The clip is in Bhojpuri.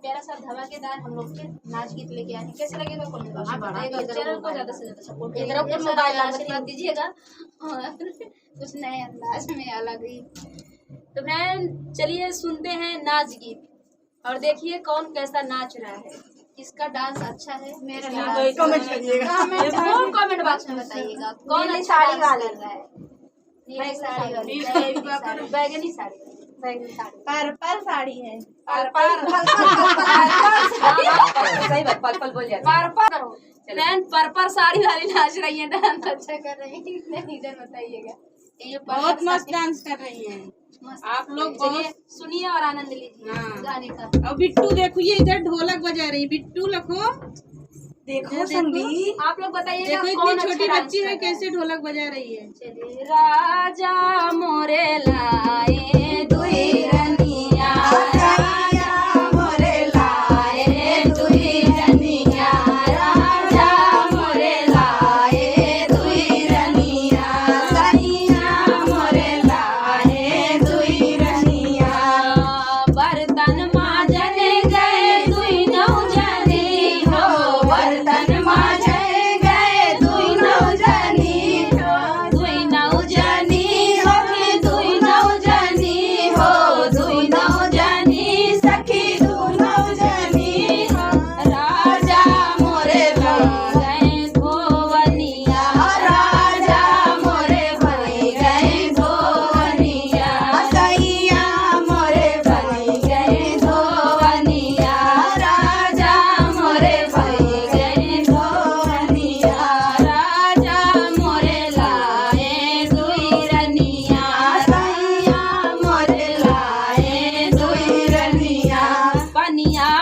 प्यारा सा धमाकेदार हम लोग के नाच गीत लेके आए हैं। कैसे लगेगा कमेंट बॉक्स में बताइएगा। चैनल को ज्यादा से ज्यादा सपोर्ट कीजिएगा, मोबाइल आशीर्वाद दीजिएगा और कुछ नए अंदाज में अलग ही। तो फ्रेंड चलिए सुनते हैं नाच गीत और देखिए कौन कैसा नाच रहा है, किसका डांस अच्छा है। मेरा कमेंट करिएगा, कमेंट बॉक्स में बताइएगा कौन अच्छा साड़ी वाले रहा है। नीली साड़ी वाली, बैगनी साड़ी, पर्पल साड़ी है, सही बात, पर्पल बोल जाते हैं। पर्पल पर्पल साड़ी वाली नाच रही है, डांस अच्छा कर रही है, इधर बताइएगा। ये बहुत मस्त डांस कर रही हैं आप लोग, चलिए सुनिए और आनंद लीजिए गाने का। और बिट्टू देखो ये इधर ढोलक बजा रही, बिट्टू लखो देखो संगी, आप लोग बताइएगा देखो इतनी छोटी बच्ची है कैसे ढोलक बजा रही है। चलिए राजा मोरे लाए दुई रनिया, राजा मोरे लाए दुई रनिया, राजा मोरे लाए दुई रनिया, सैया मोरे लाए दुई रनिया, बर्तन मांजने गए दुई नौजनी हो, बर्तन मांजने गए दुई नौजनी हो, दुई नौजनी हो कि दुई नौजनी हो, दुई नौजनी सखी दुई नौजनी हो, राजा मोरे भाई गए धोवनिया, राजा मोरे भाई गए धोवनिया, सैया मोरे भाई गए धोवनिया, राजा मोरे भाई गए धोवनिया, राजा मोरे लाए दुई रनिया, सैया मोरे लाए दुई रनिया, पनिया